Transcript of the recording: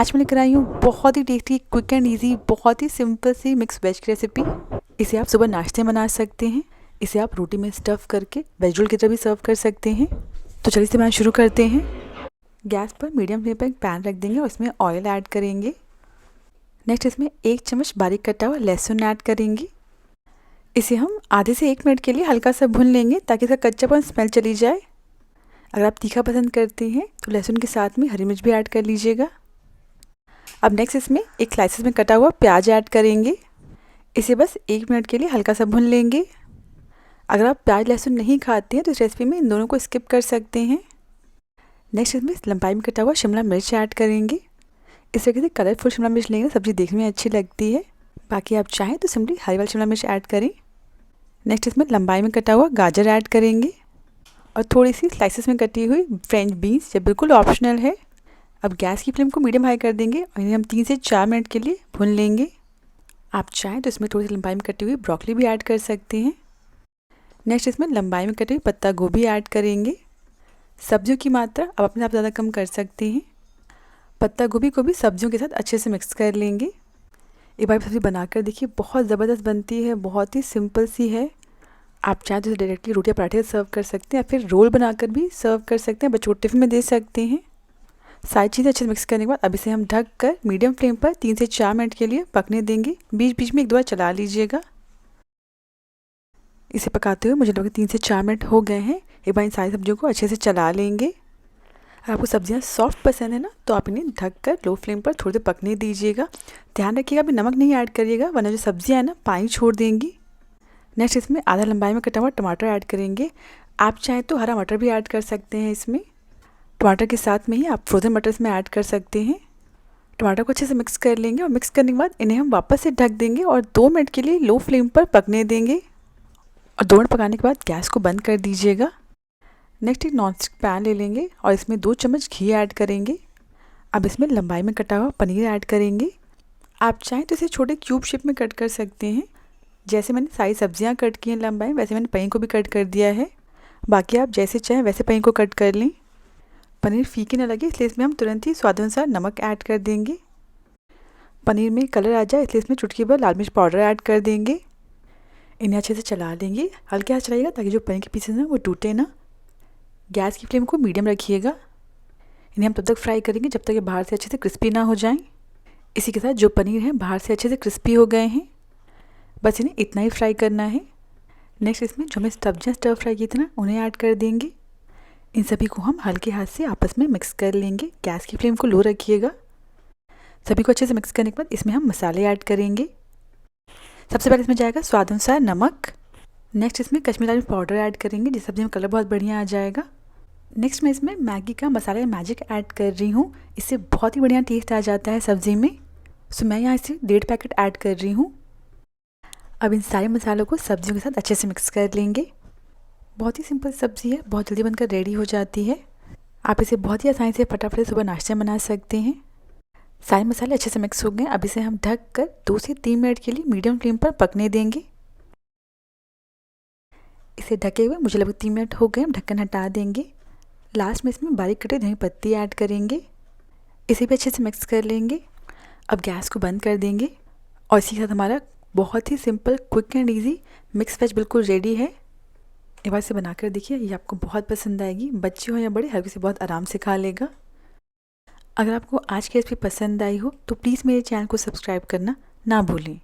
आज मैं लेकर आई हूँ बहुत ही टेस्टी, क्विक एंड इजी, बहुत ही सिंपल सी मिक्स वेज की रेसिपी। इसे आप सुबह नाश्ते में बना सकते हैं। इसे आप रोटी में स्टफ़ करके वेज रोल की तरह भी सर्व कर सकते हैं। तो चलिए इसे बनाना शुरू करते हैं। गैस पर मीडियम फ्लेम पर एक पैन रख देंगे और इसमें ऑयल ऐड करेंगे। नेक्स्ट इसमें 1 चम्मच बारीक कटा हुआ लहसुन ऐड करेंगे। इसे हम आधे से 1 मिनट के लिए हल्का सा भून लेंगे ताकि इसका कच्चापन स्मेल चली जाए। अगर आप तीखा पसंद करते हैं तो लहसुन के साथ में हरी मिर्च भी ऐड कर लीजिएगा। अब नेक्स्ट इसमें एक स्लाइसेस में कटा हुआ प्याज ऐड करेंगे। इसे बस 1 मिनट के लिए हल्का सा भून लेंगे। अगर आप प्याज लहसुन नहीं खाते हैं तो इस रेसिपी में इन दोनों को स्किप कर सकते हैं। नेक्स्ट इसमें लंबाई में कटा हुआ शिमला मिर्च ऐड करेंगे। इस तरीके से कलरफुल शिमला मिर्च लेंगे, सब्ज़ी देखने में अच्छी लगती है। बाकी आप चाहें तो सिंपली हरी वाली शिमला मिर्च ऐड करें। नेक्स्ट इसमें लंबाई में कटा हुआ गाजर ऐड करेंगे और थोड़ी सी स्लाइसेस में कटी हुई फ्रेंच बीन्स, ये बिल्कुल ऑप्शनल है। अब गैस की फ्लेम को मीडियम हाई कर देंगे और इन्हें हम 3 से 4 मिनट के लिए भून लेंगे। आप चाहें तो इसमें थोड़ी सी लंबाई में कटी हुई ब्रोकली भी ऐड कर सकते हैं। नेक्स्ट इसमें लंबाई में कटी हुई पत्ता गोभी ऐड करेंगे। सब्जियों की मात्रा आप अपने आप ज़्यादा कम कर सकते हैं। पत्ता गोभी को भी सब्जियों के साथ अच्छे से मिक्स कर लेंगे। एक बार सब्ज़ी बनाकर देखिए, बहुत ज़बरदस्त बनती है, बहुत ही सिंपल सी है। आप चाहें तो डायरेक्टली रोटी या पराठे से सर्व कर सकते हैं या फिर रोल बनाकर भी सर्व कर सकते हैं, बच्चों को टिफिन में दे सकते हैं। सारी चीज़ें अच्छे से मिक्स करने के बाद अब इसे हम ढक कर मीडियम फ्लेम पर 3 से 4 मिनट के लिए पकने देंगे। बीच बीच में एक दो बार चला लीजिएगा। इसे पकाते हुए मुझे लगता है 3 से 4 मिनट हो गए हैं। एक बार इन सारी सब्जियों को अच्छे से चला लेंगे। अगर आपको सब्जियां सॉफ्ट पसंद है ना, तो आप इन्हें ढक कर लो फ्लेम पर थोड़ी देर पकने दीजिएगा। ध्यान रखिएगा अभी नमक नहीं ऐड करिएगा, वरना जो सब्जियाँ हैं ना पानी छोड़ देंगी। नेक्स्ट इसमें आधा लंबाई में कटा हुआ टमाटर ऐड करेंगे। आप चाहें तो हरा मटर भी ऐड कर सकते हैं। इसमें टमाटर के साथ में ही आप फ्रोज़न मटर इसमें ऐड कर सकते हैं। टमाटर को अच्छे से मिक्स कर लेंगे और मिक्स करने के बाद इन्हें हम वापस से ढक देंगे और 2 मिनट के लिए लो फ्लेम पर पकने देंगे। और 2 मिनट पकाने के बाद गैस को बंद कर दीजिएगा। नेक्स्ट एक नॉनस्टिक पैन ले लेंगे और इसमें 2 चम्मच घी ऐड करेंगे। अब इसमें लंबाई में कटा हुआ पनीर ऐड करेंगे। आप चाहें तो इसे छोटे क्यूब शेप में कट कर सकते हैं। जैसे मैंने सारी सब्जियां कट की हैं लंबाई, वैसे मैंने पनीर को भी कट कर दिया है। बाकी आप जैसे चाहें वैसे पनीर को कट कर लें। पनीर फीकी ना लगे इसलिए इसमें हम तुरंत ही स्वाद अनुसार नमक ऐड कर देंगे। पनीर में कलर आ जाए इसलिए इसमें चुटकी भर लाल मिर्च पाउडर ऐड कर देंगे। इन्हें अच्छे से चला लेंगे, हल्के हाथ चलाइएगा ताकि जो पनीर के पीसेस हैं वो टूटे ना। गैस की फ्लेम को मीडियम रखिएगा। इन्हें हम तब तक फ्राई करेंगे जब तक ये बाहर से अच्छे से क्रिस्पी ना हो जाएं। इसी के साथ जो पनीर है बाहर से अच्छे से क्रिस्पी हो गए हैं। बस इन्हें इतना ही फ्राई करना है। नेक्स्ट इसमें जो हमें सब्जियाँ स्टर फ्राई की थी ना, उन्हें ऐड कर देंगे। इन सभी को हम हल्के हाथ से आपस में मिक्स कर लेंगे। गैस की फ्लेम को लो रखिएगा। सभी को अच्छे से मिक्स करने के बाद इसमें हम मसाले ऐड करेंगे। सबसे पहले इसमें जाएगा स्वाद अनुसार नमक। नेक्स्ट इसमें कश्मीरी लाल मिर्च पाउडर ऐड करेंगे, जिस सब्जी में कलर बहुत बढ़िया आ जाएगा। नेक्स्ट मैं इसमें मैगी का मसाला मैजिक ऐड कर रही हूँ। इससे बहुत ही बढ़िया टेस्ट आ जाता है सब्ज़ी में। सो मैं यहाँ इसे 1.5 पैकेट ऐड कर रही हूँ। अब इन सारे मसालों को सब्जियों के साथ अच्छे से मिक्स कर लेंगे। बहुत ही सिंपल सब्ज़ी है, बहुत जल्दी बनकर रेडी हो जाती है। आप इसे बहुत ही आसानी से फटाफट सुबह नाश्ते में बना सकते हैं। सारे मसाले अच्छे से मिक्स हो गए। अब इसे हम ढक कर 2 से 3 मिनट के लिए मीडियम फ्लेम पर पकने देंगे। इसे ढके हुए मुझे लगभग 3 मिनट हो गए। हम ढक्कन हटा देंगे। लास्ट में इसमें बारीक कटे धनी पत्ती ऐड करेंगे। इसे भी अच्छे से मिक्स कर लेंगे। अब गैस को बंद कर देंगे और इसी के साथ हमारा बहुत ही simple, quick and easy mix veg बिल्कुल रेडी है। एक बार इसे बनाकर देखिए, ये आपको बहुत पसंद आएगी। बच्चे हो या बड़े, हर किसी बहुत आराम से खा लेगा। अगर आपको आज की रेसिपी पसंद आई हो तो प्लीज़ मेरे चैनल को सब्सक्राइब करना ना भूलें।